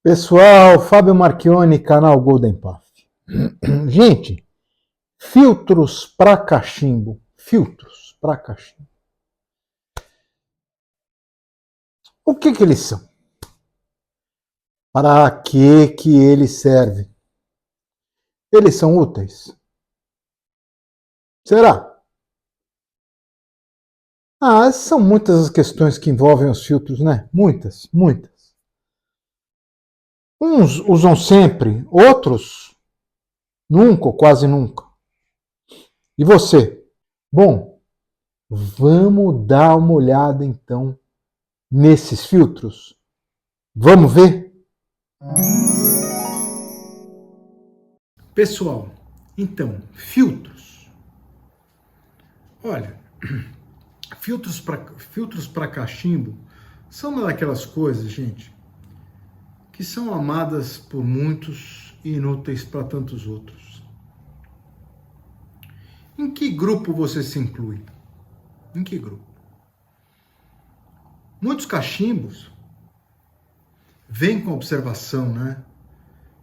Pessoal, Fábio Marchione, canal Golden Path. Gente, filtros para cachimbo. Filtros para cachimbo. O que eles são? Para que eles servem? Eles são úteis? Será? São muitas as questões que envolvem os filtros, né? Muitas. Uns usam sempre, outros nunca ou quase nunca. E você? Bom, vamos dar uma olhada então nesses filtros? Vamos ver? Pessoal, então, filtros. Olha, filtros para cachimbo são uma daquelas coisas, gente, que são amadas por muitos e inúteis para tantos outros. Em que grupo você se inclui? Em que grupo? Muitos cachimbos vêm com observação, né?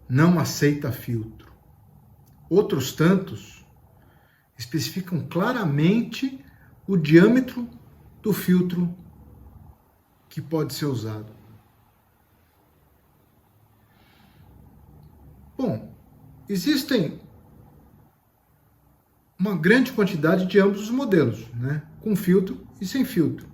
Não aceita filtro. Outros tantos especificam claramente o diâmetro do filtro que pode ser usado. Bom, existem uma grande quantidade de ambos os modelos, né? Com filtro e sem filtro.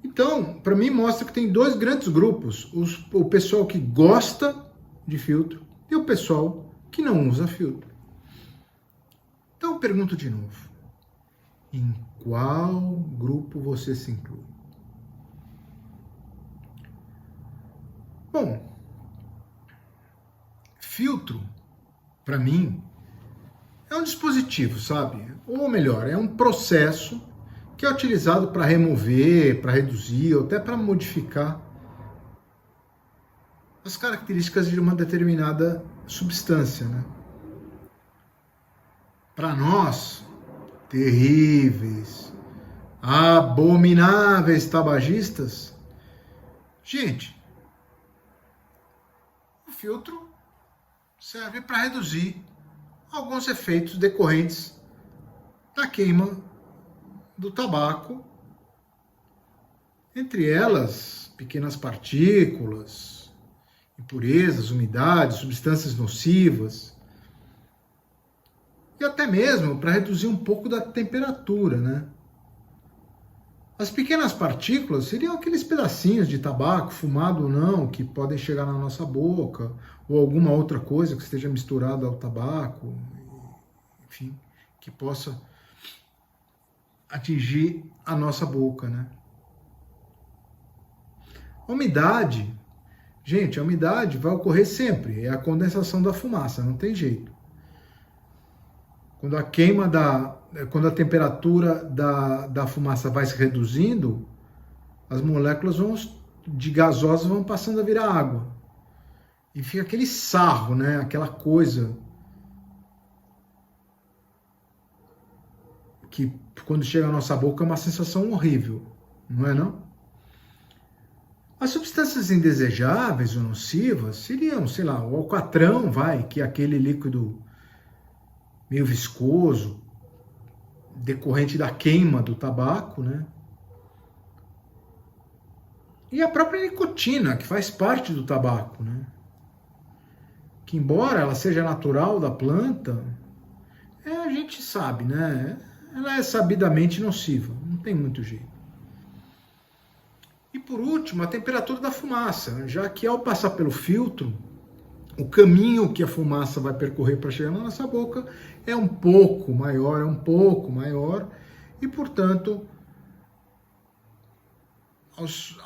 Então, para mim, mostra que tem dois grandes grupos: o pessoal que gosta de filtro e o pessoal que não usa filtro. Então, eu pergunto de novo: em qual grupo você se inclui? Bom, filtro, para mim, é um dispositivo, sabe? Ou melhor, é um processo que é utilizado para remover, para reduzir, ou até para modificar as características de uma determinada substância, né? Para nós, terríveis, abomináveis tabagistas, gente, o filtro serve para reduzir alguns efeitos decorrentes da queima do tabaco, entre elas pequenas partículas, impurezas, umidades, substâncias nocivas, e até mesmo para reduzir um pouco da temperatura, né? As pequenas partículas seriam aqueles pedacinhos de tabaco, fumado ou não, que podem chegar na nossa boca, ou alguma outra coisa que esteja misturada ao tabaco, enfim, que possa atingir a nossa boca, né? A umidade, gente, a umidade vai ocorrer sempre, é a condensação da fumaça, não tem jeito. Quando a temperatura da fumaça vai se reduzindo, as moléculas de gasosas vão passando a virar água. E fica aquele sarro, né? Aquela coisa que quando chega à nossa boca é uma sensação horrível, não é não? As substâncias indesejáveis ou nocivas seriam, sei lá, o alcatrão, que é aquele líquido meio viscoso, decorrente da queima do tabaco, né? E a própria nicotina, que faz parte do tabaco, né? Que embora ela seja natural da planta, a gente sabe, né? Ela é sabidamente nociva, não tem muito jeito. E por último, a temperatura da fumaça, já que ao passar pelo filtro, o caminho que a fumaça vai percorrer para chegar na nossa boca é um pouco maior, e portanto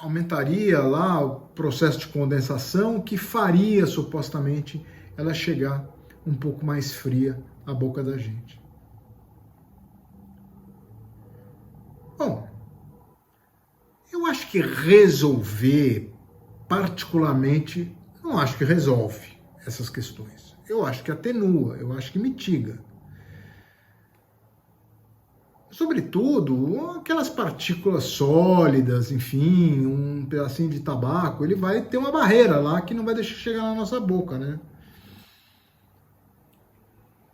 aumentaria lá o processo de condensação que faria supostamente ela chegar um pouco mais fria à boca da gente. Bom, eu acho que resolver, particularmente, não acho que resolve essas questões. Eu acho que atenua, eu acho que mitiga. sobretudo, aquelas partículas sólidas, enfim, um pedacinho de tabaco, ele vai ter uma barreira lá que não vai deixar chegar na nossa boca, né?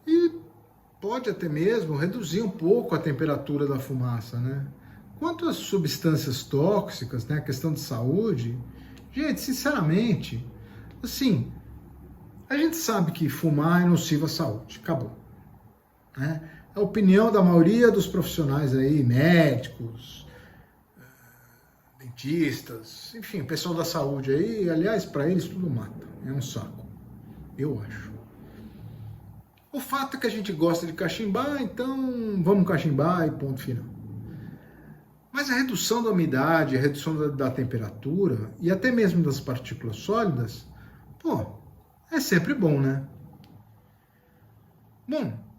E pode até mesmo reduzir um pouco a temperatura da fumaça, né? Quanto às substâncias tóxicas, né, a questão de saúde, gente, sinceramente, assim, a gente sabe que fumar é nocivo à saúde, acabou, né? A opinião da maioria dos profissionais aí, médicos, dentistas, enfim, pessoal da saúde aí, aliás, para eles tudo mata, é um saco, eu acho. O fato é que a gente gosta de cachimbar, então vamos cachimbar e ponto final. Mas a redução da umidade, a redução da temperatura e até mesmo das partículas sólidas, pô, é sempre bom, né? Bom,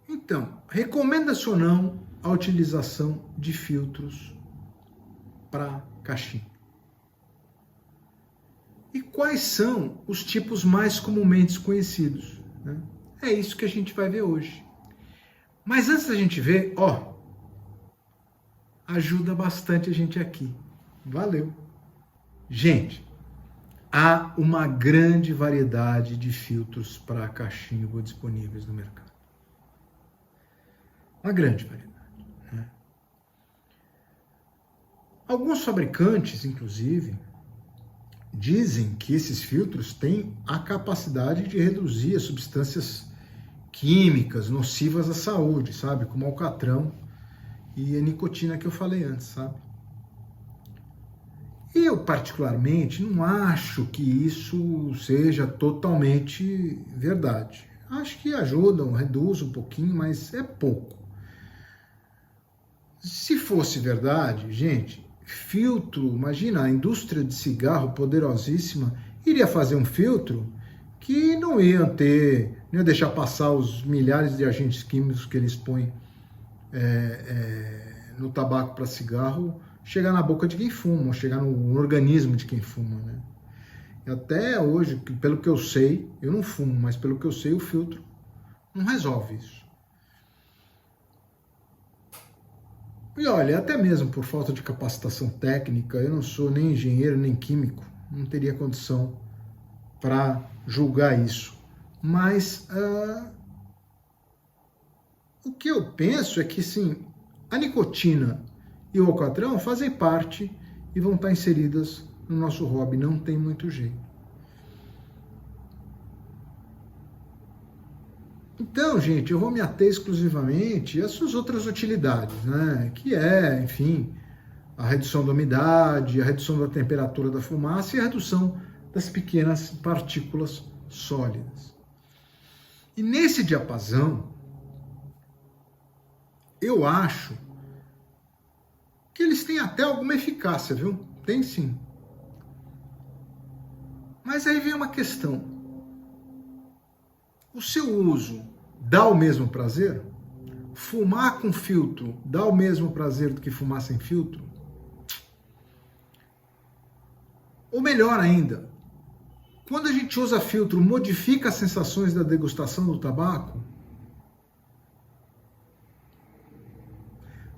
então, recomenda-se ou não a utilização de filtros para cachimbo? E quais são os tipos mais comumente conhecidos, né? É isso que a gente vai ver hoje. Mas antes da gente ver, ó, ajuda bastante a gente aqui. Valeu! Gente, há uma grande variedade de filtros para cachimbo disponíveis no mercado. Uma grande variedade, né? Alguns fabricantes, inclusive, dizem que esses filtros têm a capacidade de reduzir as substâncias químicas nocivas à saúde, sabe? Como o alcatrão e a nicotina que eu falei antes, sabe? Eu, particularmente, não acho que isso seja totalmente verdade. Acho que ajudam, reduzem um pouquinho, mas é pouco. Se fosse verdade, gente, filtro, imagina, a indústria de cigarro poderosíssima iria fazer um filtro que não ia deixar passar os milhares de agentes químicos que eles põem no tabaco para cigarro, chegar na boca de quem fuma, ou chegar no organismo de quem fuma, né? E até hoje, pelo que eu sei, eu não fumo, mas pelo que eu sei, o filtro não resolve isso. E olha, até mesmo por falta de capacitação técnica, eu não sou nem engenheiro nem químico, não teria condição para julgar isso. Mas o que eu penso é que sim, a nicotina e o alcatrão fazem parte e vão estar inseridas no nosso hobby, não tem muito jeito. Então, gente, eu vou me ater exclusivamente às suas outras utilidades, né? Que é, enfim, a redução da umidade, a redução da temperatura da fumaça e a redução das pequenas partículas sólidas. E nesse diapasão, eu acho que eles têm até alguma eficácia, viu? Tem sim. Mas aí vem uma questão. O seu uso dá o mesmo prazer? Fumar com filtro dá o mesmo prazer do que fumar sem filtro? Ou melhor ainda, quando a gente usa filtro, modifica as sensações da degustação do tabaco?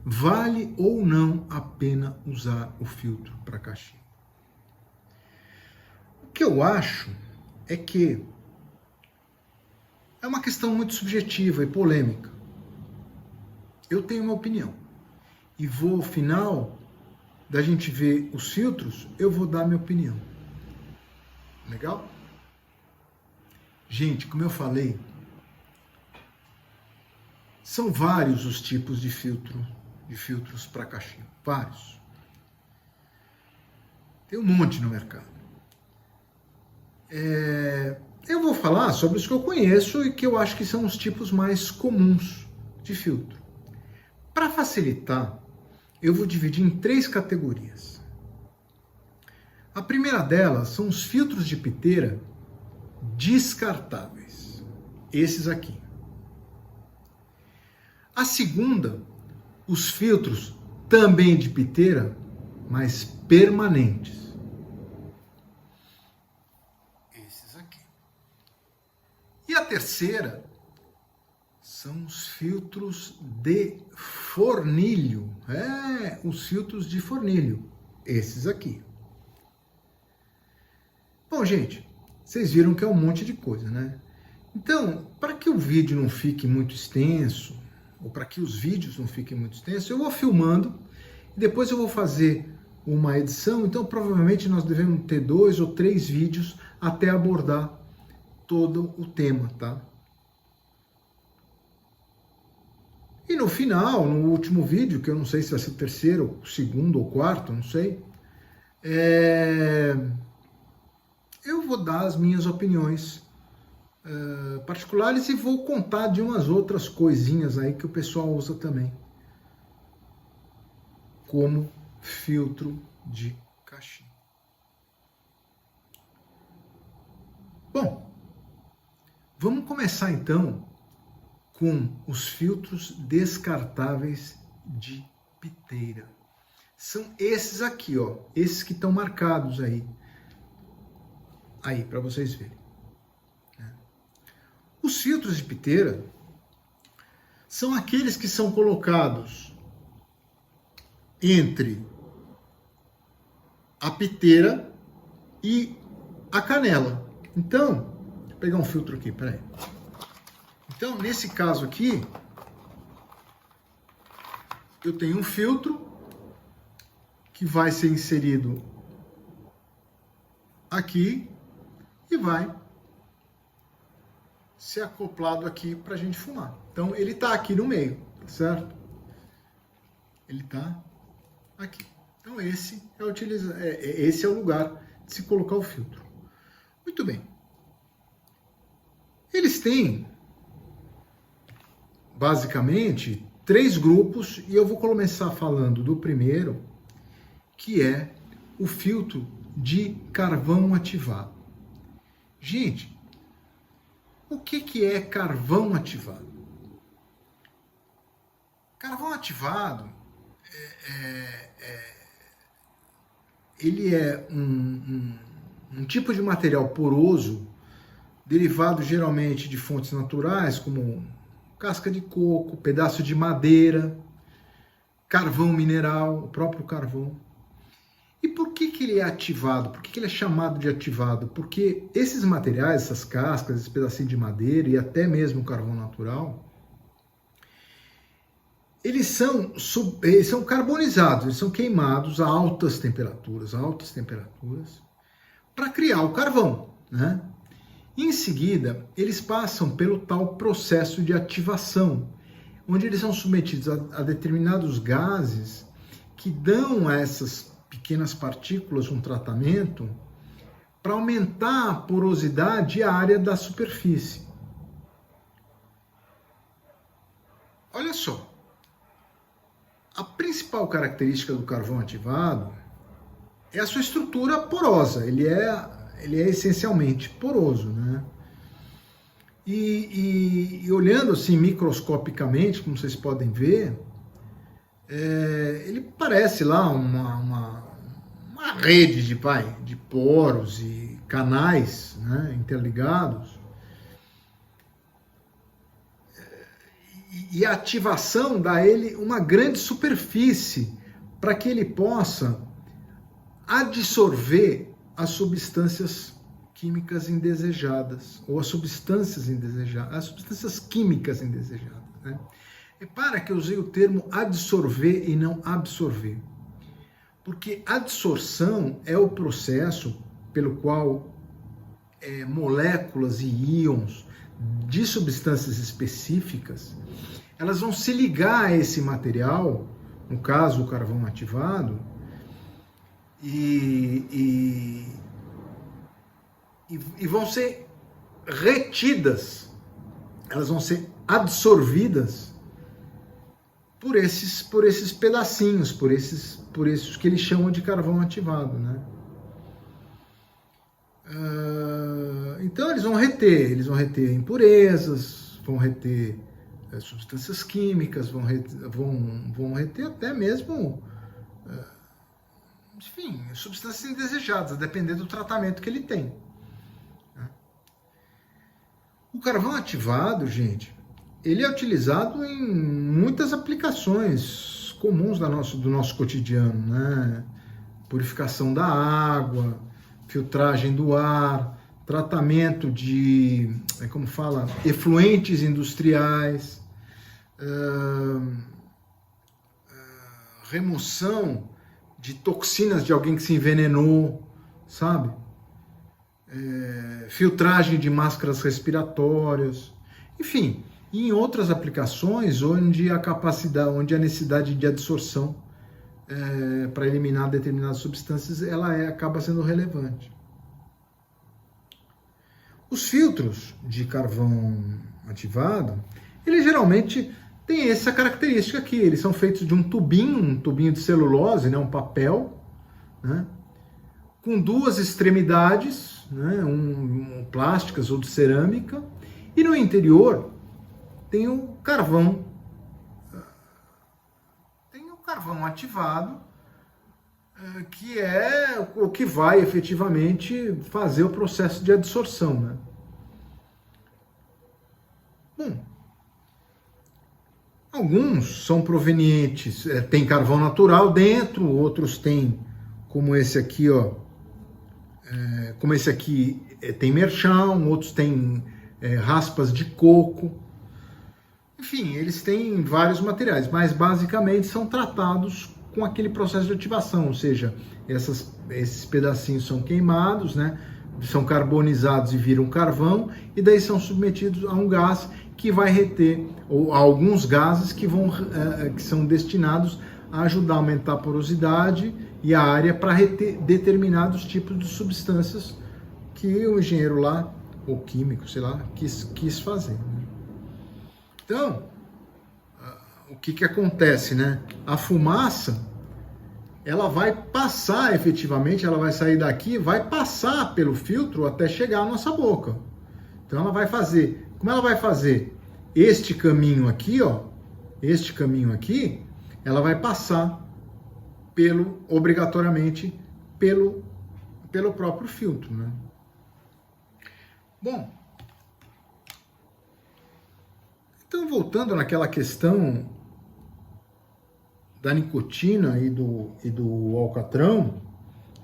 Vale ou não a pena usar o filtro para cachimbo? O que eu acho é que é uma questão muito subjetiva e polêmica. Eu tenho uma opinião. E vou, ao final da gente ver os filtros, eu vou dar minha opinião. Legal? Gente, como eu falei, são vários os tipos de filtros para cachimbo. Vários. Tem um monte no mercado. Eu vou falar sobre os que eu conheço e que eu acho que são os tipos mais comuns de filtro. Para facilitar, eu vou dividir em 3 categorias. A primeira delas são os filtros de piteira descartáveis. Esses aqui. A segunda, os filtros também de piteira, mas permanentes. Esses aqui. E a terceira São os filtros de fornilho. Os filtros de fornilho. Esses aqui. Bom, gente, vocês viram que é um monte de coisa, né? Então, para que o vídeo não fique muito extenso, ou para que os vídeos não fiquem muito extensos, eu vou filmando e depois eu vou fazer uma edição. Então, provavelmente nós devemos ter 2 ou 3 vídeos até abordar todo o tema, tá? E no final, no último vídeo, que eu não sei se vai ser o terceiro, segundo ou quarto, não sei, eu vou dar as minhas opiniões particulares e vou contar de umas outras coisinhas aí que o pessoal usa também, como filtro de cachimbo. Bom, vamos começar então com os filtros descartáveis de piteira. São esses aqui, ó, esses que estão marcados aí para vocês verem. Os filtros de piteira são aqueles que são colocados entre a piteira e a canela. Então, deixa eu pegar um filtro aqui, peraí. Então, nesse caso aqui, eu tenho um filtro que vai ser inserido aqui e vai ser acoplado aqui para a gente fumar. Então, ele está aqui no meio, certo? Ele está aqui. Então, esse é o lugar de se colocar o filtro. Muito bem. Eles têm, basicamente, 3 grupos, e eu vou começar falando do primeiro, que é o filtro de carvão ativado. Gente, o que é carvão ativado? Carvão ativado ele é um tipo de material poroso derivado geralmente de fontes naturais, como casca de coco, pedaço de madeira, carvão mineral, o próprio carvão. E por que ele é ativado? Por que ele é chamado de ativado? Porque esses materiais, essas cascas, esses pedacinhos de madeira e até mesmo o carvão natural, eles são carbonizados, eles são queimados a altas temperaturas, para criar o carvão, né? Em seguida, eles passam pelo tal processo de ativação, onde eles são submetidos a determinados gases que dão a essas pequenas partículas um tratamento para aumentar a porosidade e a área da superfície. Olha só, a principal característica do carvão ativado é a sua estrutura porosa. Ele é essencialmente poroso, né? E olhando assim microscopicamente, como vocês podem ver, ele parece lá uma rede de poros e canais, né, interligados. E a ativação dá a ele uma grande superfície para que ele possa adsorver as substâncias químicas indesejadas, ou as substâncias indesejadas, as substâncias químicas indesejadas, né? Repara que eu usei o termo adsorver e não absorver, porque adsorção é o processo pelo qual moléculas e íons de substâncias específicas, elas vão se ligar a esse material, no caso o carvão ativado, e vão ser retidas, elas vão ser absorvidas por esses pedacinhos, por esses que eles chamam de carvão ativado, né? Então eles vão reter impurezas, vão reter substâncias químicas, vão reter até mesmo, enfim, substâncias indesejadas, dependendo do tratamento que ele tem. O carvão ativado, gente, ele é utilizado em muitas aplicações comuns do nosso cotidiano, né? Purificação da água, filtragem do ar, tratamento de, como fala, efluentes industriais, remoção de toxinas de alguém que se envenenou, sabe? Filtragem de máscaras respiratórias, enfim, e em outras aplicações onde a necessidade de adsorção para eliminar determinadas substâncias acaba sendo relevante. Os filtros de carvão ativado, eles geralmente têm essa característica aqui, eles são feitos de um tubinho de celulose, né, um papel, né, com duas extremidades, né, plásticas ou de cerâmica, e no interior tem o carvão ativado, que é o que vai efetivamente fazer o processo de adsorção, né? Bom, alguns são provenientes, tem carvão natural dentro, outros têm, como esse aqui, ó, tem merchão, outros têm raspas de coco. Enfim, eles têm vários materiais, mas basicamente são tratados com aquele processo de ativação, ou seja, esses pedacinhos são queimados, né, são carbonizados e viram carvão, e daí são submetidos a um gás que vai reter, ou a alguns gases que são destinados a ajudar a aumentar a porosidade e a área para reter determinados tipos de substâncias que o engenheiro lá, ou químico, sei lá, quis fazer. Então, o que acontece, né? A fumaça, ela vai passar efetivamente, ela vai sair daqui, vai passar pelo filtro até chegar à nossa boca. Então ela vai fazer, como ela vai fazer este caminho aqui, ó, ela vai passar obrigatoriamente pelo próprio filtro, né? Bom, então, voltando naquela questão da nicotina e do alcatrão,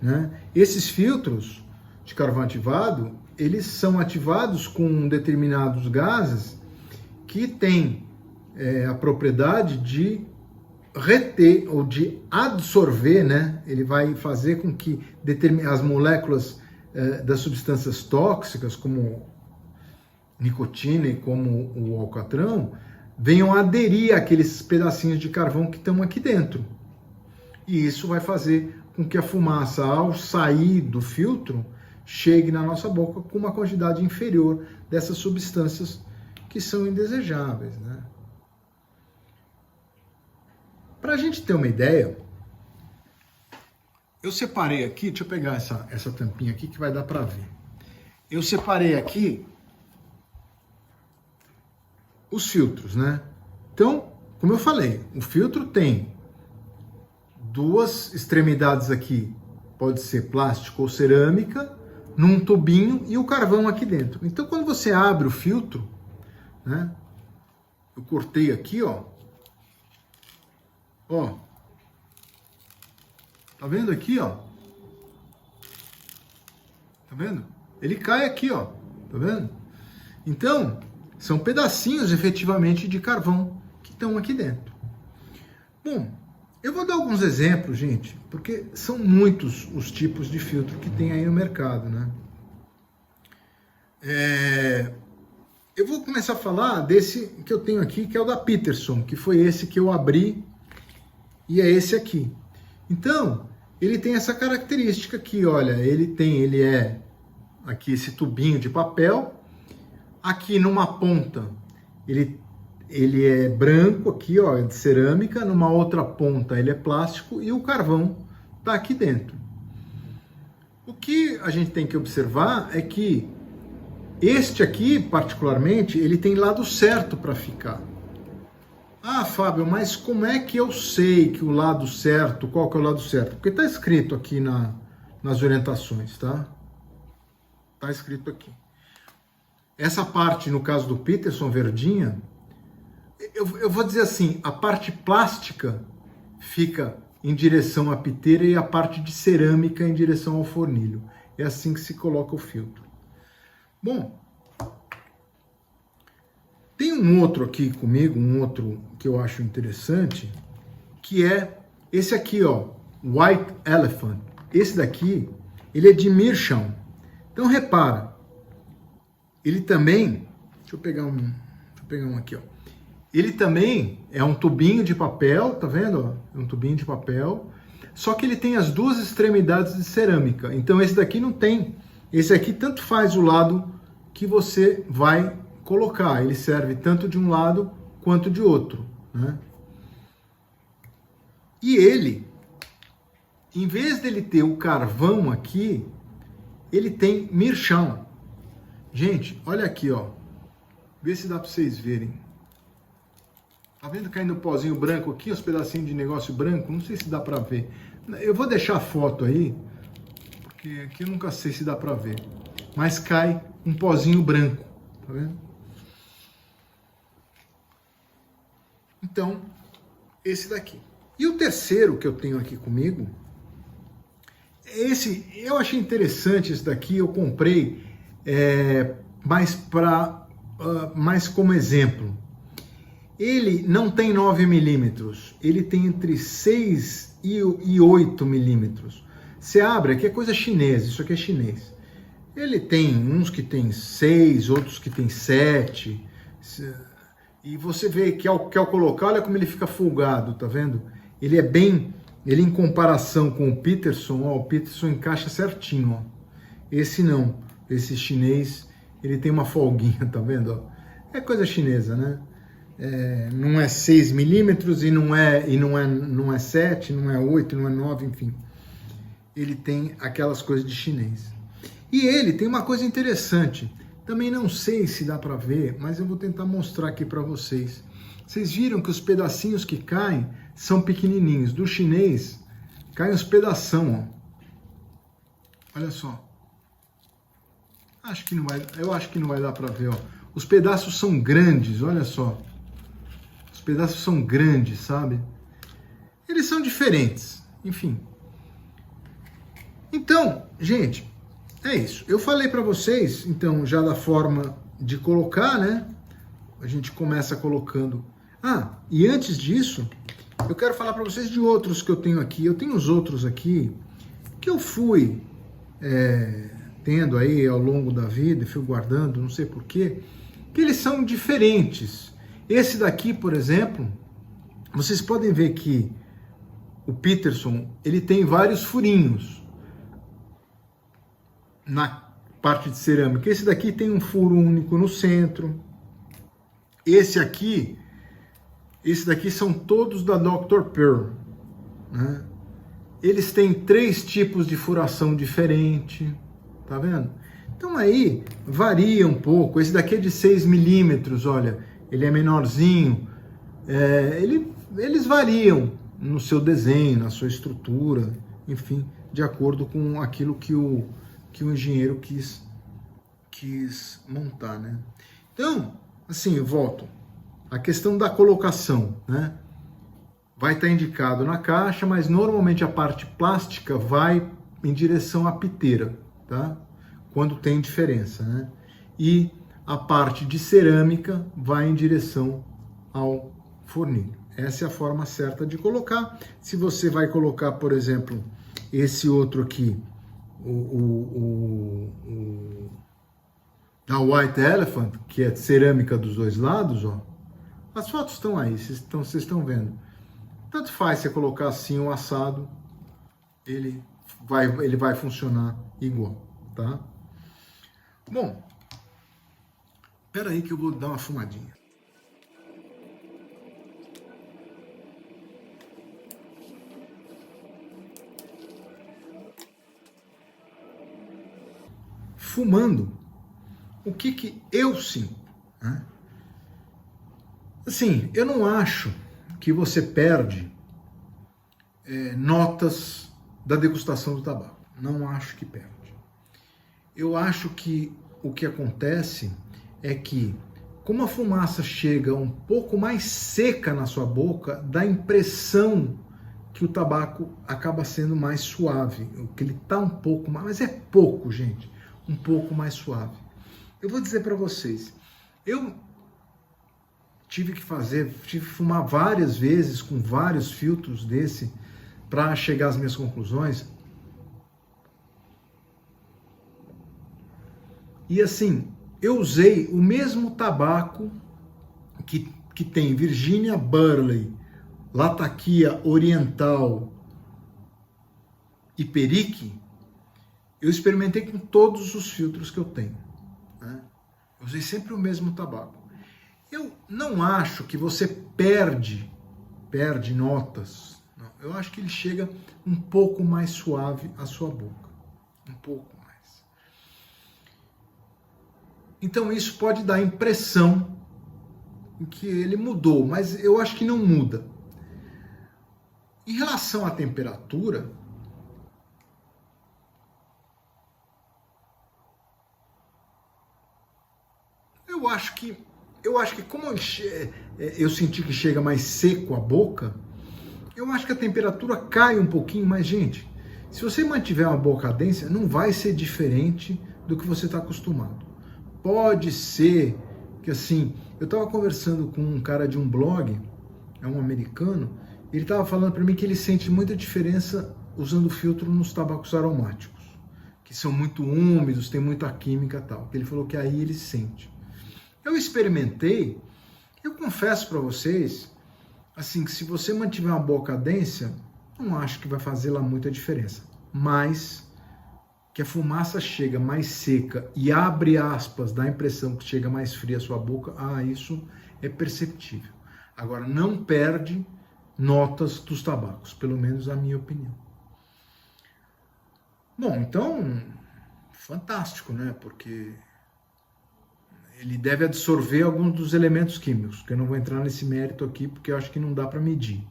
né, esses filtros de carvão ativado, eles são ativados com determinados gases que têm a propriedade de reter ou de absorver, né? Ele vai fazer com que as moléculas das substâncias tóxicas, como nicotina e como o alcatrão, venham aderir àqueles pedacinhos de carvão que estão aqui dentro. E isso vai fazer com que a fumaça, ao sair do filtro, chegue na nossa boca com uma quantidade inferior dessas substâncias que são indesejáveis, né? Para a gente ter uma ideia, eu separei aqui, deixa eu pegar essa tampinha aqui que vai dar para ver. Eu separei aqui os filtros, né? Então, como eu falei, o filtro tem duas extremidades aqui, pode ser plástico ou cerâmica, num tubinho e o carvão aqui dentro. Então, quando você abre o filtro, né? Eu cortei aqui, ó. Ó. Tá vendo aqui, ó? Tá vendo? Ele cai aqui, ó. Tá vendo? Então, são pedacinhos, efetivamente, de carvão que estão aqui dentro. Bom, eu vou dar alguns exemplos, gente, porque são muitos os tipos de filtro que tem aí no mercado, né? Eu vou começar a falar desse que eu tenho aqui, que é o da Peterson, que foi esse que eu abri, e é esse aqui. Então, ele tem essa característica aqui, olha, ele é aqui esse tubinho de papel. Aqui numa ponta, ele é branco aqui, ó, é de cerâmica, numa outra ponta ele é plástico e o carvão está aqui dentro. O que a gente tem que observar é que este aqui, particularmente, ele tem lado certo para ficar. Ah, Fábio, mas como é que eu sei que o lado certo, qual que é o lado certo? Porque está escrito aqui nas orientações, tá? Está escrito aqui. Essa parte, no caso do Peterson, verdinha, eu vou dizer assim, a parte plástica fica em direção à piteira e a parte de cerâmica em direção ao fornilho. É assim que se coloca o filtro. Bom, tem um outro aqui comigo, um outro que eu acho interessante, que é esse aqui, ó, White Elephant. Esse daqui, ele é de Meerschaum. Então repara, ele também, deixa eu pegar um aqui, ó. Ele também é um tubinho de papel, tá vendo? É um tubinho de papel, só que ele tem as duas extremidades de cerâmica. Então esse daqui não tem. Esse aqui tanto faz o lado que você vai colocar. Ele serve tanto de um lado quanto de outro, né? E ele, em vez dele ter o carvão aqui, ele tem Meerschaum. Gente, olha aqui, ó. Vê se dá para vocês verem. Tá vendo caindo o pozinho branco aqui, os pedacinhos de negócio branco? Não sei se dá para ver. Eu vou deixar a foto aí, porque aqui eu nunca sei se dá para ver. Mas cai um pozinho branco, tá vendo? Então, esse daqui. E o terceiro que eu tenho aqui comigo, esse, eu achei interessante esse daqui, eu comprei mais como exemplo. Ele não tem 9 milímetros, ele tem entre 6 e 8 milímetros. Você abre, aqui é coisa chinesa, isso aqui é chinês. Ele tem uns que tem 6, outros que tem 7. E você vê que ao colocar, olha como ele fica folgado, tá vendo? Ele é bem, ele em comparação com o Peterson, ó, o Peterson encaixa certinho, ó. Esse não, esse chinês, ele tem uma folguinha, tá vendo? Ó? É coisa chinesa, né? Não é 6 milímetros e não é 7, não é 8, não é 9, enfim. Ele tem aquelas coisas de chinês. E ele tem uma coisa interessante, também não sei se dá para ver, mas eu vou tentar mostrar aqui para vocês. Vocês viram que os pedacinhos que caem são pequenininhos. Do chinês, caem os pedação, ó. Olha só. Eu acho que não vai dar para ver, ó. Os pedaços são grandes, olha só. Os pedaços são grandes, sabe? Eles são diferentes, enfim. Então, gente, é isso. Eu falei para vocês, então, já da forma de colocar, né? A gente começa colocando. Ah, e antes disso, eu quero falar para vocês de outros que eu tenho aqui. Eu tenho os outros aqui que eu fui tendo aí ao longo da vida, fui guardando, não sei porquê, que eles são diferentes. Esse daqui, por exemplo, vocês podem ver que o Peterson, ele tem vários furinhos na parte de cerâmica. Esse daqui tem um furo único no centro. Esse daqui são todos da Dr. Pearl, né? Eles têm 3 tipos de furação diferente, tá vendo? Então aí varia um pouco. Esse daqui é de 6 milímetros, olha, ele é menorzinho. Eles variam no seu desenho, na sua estrutura, enfim, de acordo com aquilo que o engenheiro quis montar, né? Então, assim, eu volto. A questão da colocação, né? Vai estar indicado na caixa, mas normalmente a parte plástica vai em direção à piteira, tá? Quando tem diferença, né? E a parte de cerâmica vai em direção ao fornilho. Essa é a forma certa de colocar. Se você vai colocar, por exemplo, esse outro aqui, da White Elephant, que é cerâmica dos dois lados, ó. As fotos estão aí, vocês estão vendo. Tanto faz você colocar assim o assado, ele vai funcionar igual, tá? Bom, espera aí que eu vou dar uma fumadinha. Fumando, o que eu sinto, né? Assim, eu não acho que você perde notas da degustação do tabaco. Não acho que perde. Eu acho que o que acontece é que como a fumaça chega um pouco mais seca na sua boca, dá a impressão que o tabaco acaba sendo mais suave, que ele está um pouco mais, mas é pouco, gente, um pouco mais suave. Eu vou dizer para vocês, eu tive que fumar várias vezes com vários filtros desse para chegar às minhas conclusões. E assim, eu usei o mesmo tabaco que tem Virginia Burley, Latakia Oriental e Perique. Eu experimentei com todos os filtros que eu tenho, né? Eu usei sempre o mesmo tabaco. Eu não acho que você perde notas. Não. Eu acho que ele chega um pouco mais suave à sua boca. Um pouco mais. Então isso pode dar a impressão que ele mudou, mas eu acho que não muda. Em relação à temperatura, eu acho que como eu senti que chega mais seco a boca, eu acho que a temperatura cai um pouquinho, mas gente, se você mantiver uma boa cadência, não vai ser diferente do que você está acostumado. Pode ser que assim, eu estava conversando com um cara de um blog, é um americano, ele estava falando para mim que ele sente muita diferença usando filtro nos tabacos aromáticos, que são muito úmidos, tem muita química e tal. Ele falou que aí ele sente. Eu experimentei, eu confesso para vocês, assim, que se você mantiver uma boa cadência, não acho que vai fazer lá muita diferença. Mas que a fumaça chega mais seca e, abre aspas, dá a impressão que chega mais fria a sua boca, isso é perceptível. Agora, não perde notas dos tabacos, pelo menos a minha opinião. Bom, então, fantástico, né? Porque ele deve absorver alguns dos elementos químicos, que eu não vou entrar nesse mérito aqui, porque eu acho que não dá para medir.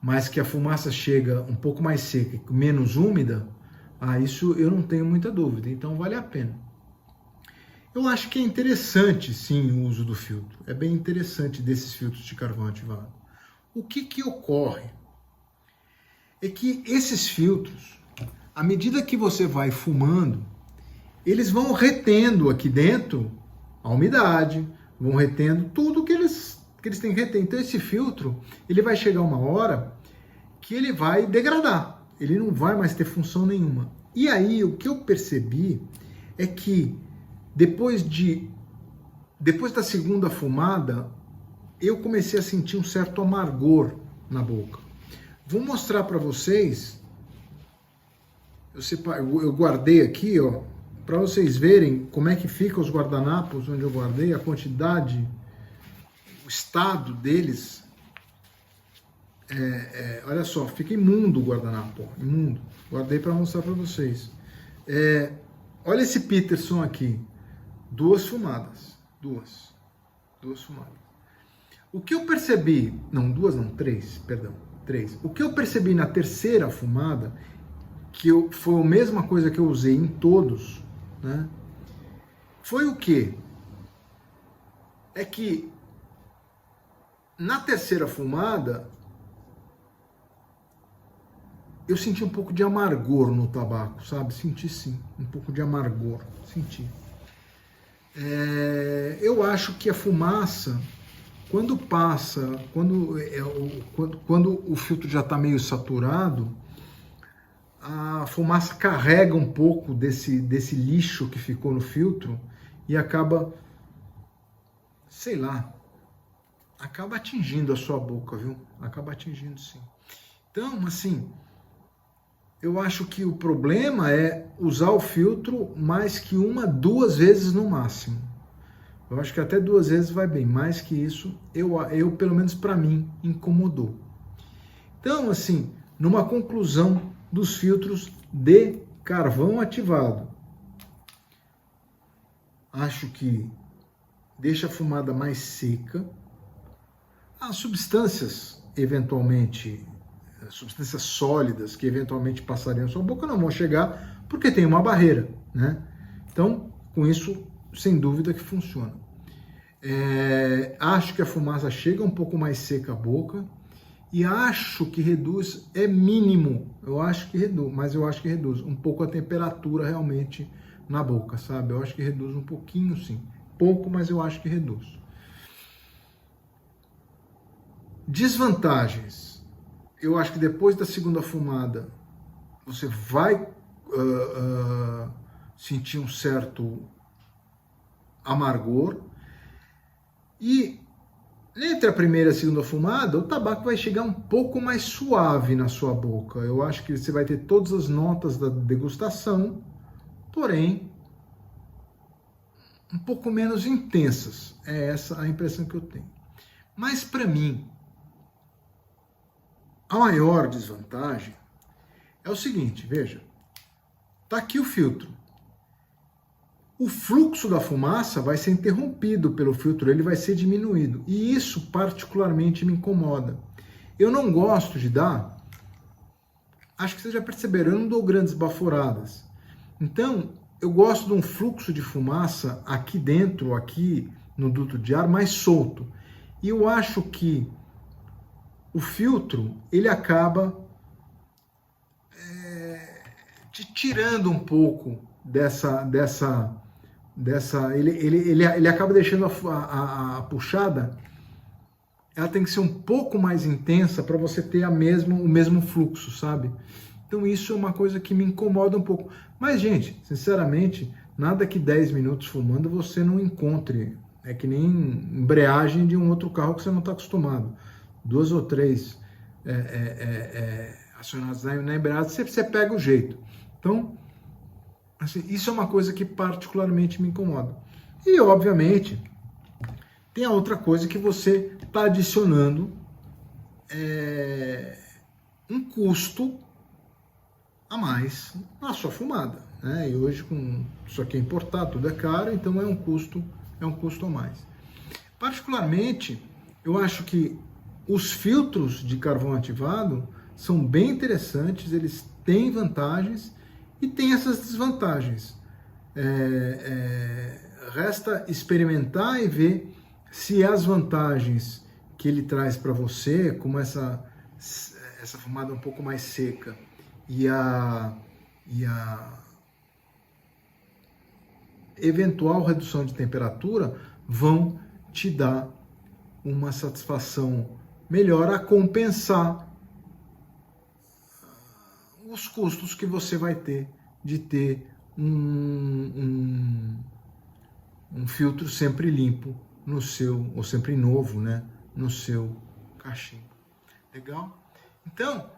Mas que a fumaça chega um pouco mais seca, menos úmida, isso eu não tenho muita dúvida, então vale a pena. Eu acho que é interessante, sim, o uso do filtro. É bem interessante desses filtros de carvão ativado. O que ocorre é que esses filtros, à medida que você vai fumando, eles vão retendo aqui dentro a umidade, vão retendo tudo que eles têm que reter. Então esse filtro, ele vai chegar uma hora que ele vai degradar, ele não vai mais ter função nenhuma. E aí o que eu percebi é que depois da segunda fumada, eu comecei a sentir um certo amargor na boca. Vou mostrar para vocês, eu guardei aqui, ó, para vocês verem como é que fica os guardanapos onde eu guardei, a quantidade, o estado deles. Olha só, fica imundo o guardanapo, ó, imundo. Guardei para mostrar para vocês. Olha esse Peterson aqui, duas fumadas. O que eu percebi, três. O que eu percebi na terceira fumada, foi a mesma coisa que eu usei em todos, né? Foi o quê? É que na terceira fumada eu senti um pouco de amargor no tabaco, sabe? Senti sim, um pouco de amargor, senti. Eu acho que a fumaça, quando passa, quando o filtro já está meio saturado, a fumaça carrega um pouco desse lixo que ficou no filtro e acaba, sei lá, acaba atingindo a sua boca, viu? Acaba atingindo, sim. Então, assim, eu acho que o problema é usar o filtro mais que 1, 2 vezes no máximo. Eu acho que até 2 vezes vai bem. Mais que isso, eu pelo menos para mim, incomodou. Então, assim, numa conclusão dos filtros de carvão ativado, acho que deixa a fumada mais seca. As substâncias, eventualmente, substâncias sólidas que eventualmente passariam na sua boca não vão chegar porque tem uma barreira, né? Então, com isso, sem dúvida que funciona. Acho que a fumaça chega um pouco mais seca a boca e acho que reduz, é mínimo, eu acho que reduz, mas eu acho que reduz um pouco a temperatura realmente na boca, sabe? Eu acho que reduz um pouquinho sim, pouco, mas eu acho que reduz. Desvantagens, eu acho que depois da segunda fumada você vai sentir um certo amargor e entre a primeira e a segunda fumada, o tabaco vai chegar um pouco mais suave na sua boca. Eu acho que você vai ter todas as notas da degustação, porém, um pouco menos intensas. É essa a impressão que eu tenho. Mas, para mim, a maior desvantagem é o seguinte, veja. Está aqui o filtro. O fluxo da fumaça vai ser interrompido pelo filtro, ele vai ser diminuído. E isso particularmente me incomoda. Eu não gosto de dar, acho que vocês já perceberam, eu não dou grandes baforadas. Então, eu gosto de um fluxo de fumaça aqui dentro, aqui no duto de ar, mais solto. E eu acho que o filtro, ele acaba te tirando um pouco dessa ele acaba deixando a puxada, ela tem que ser um pouco mais intensa para você ter o mesmo fluxo, sabe? Então isso é uma coisa que me incomoda um pouco. Mas, gente, sinceramente, nada que 10 minutos fumando você não encontre. É que nem embreagem de um outro carro que você não está acostumado. 2 ou 3 acionados na embreagem, você pega o jeito. Então, assim, isso é uma coisa que particularmente me incomoda. E, obviamente, tem a outra coisa que você está adicionando um custo a mais na sua fumada. Né? E hoje, com isso aqui é importado, tudo é caro, então é um custo a mais. Particularmente, eu acho que os filtros de carvão ativado são bem interessantes, eles têm vantagens e tem essas desvantagens. Resta experimentar e ver se as vantagens que ele traz para você, como essa fumada um pouco mais seca e a eventual redução de temperatura, vão te dar uma satisfação melhor a compensar os custos que você vai ter de ter um filtro sempre limpo no seu, ou sempre novo, né, no seu cachimbo. Legal? Então,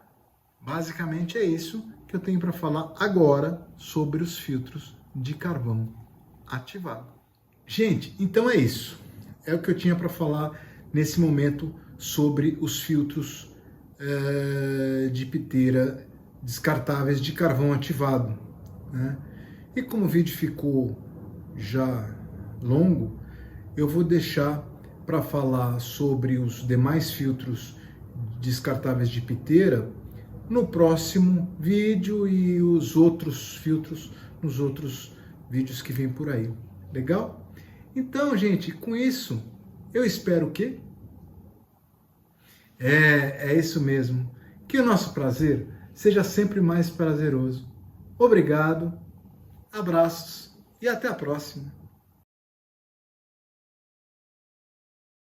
basicamente é isso que eu tenho para falar agora sobre os filtros de carvão ativado. Gente, então é isso. É o que eu tinha para falar nesse momento sobre os filtros de piteira descartáveis de carvão ativado, né? E como o vídeo ficou já longo, eu vou deixar para falar sobre os demais filtros descartáveis de piteira no próximo vídeo e os outros filtros nos outros vídeos que vêm por aí. Legal? Então, gente, com isso, eu espero que é isso mesmo, que o nosso prazer seja sempre mais prazeroso. Obrigado, abraços e até a próxima.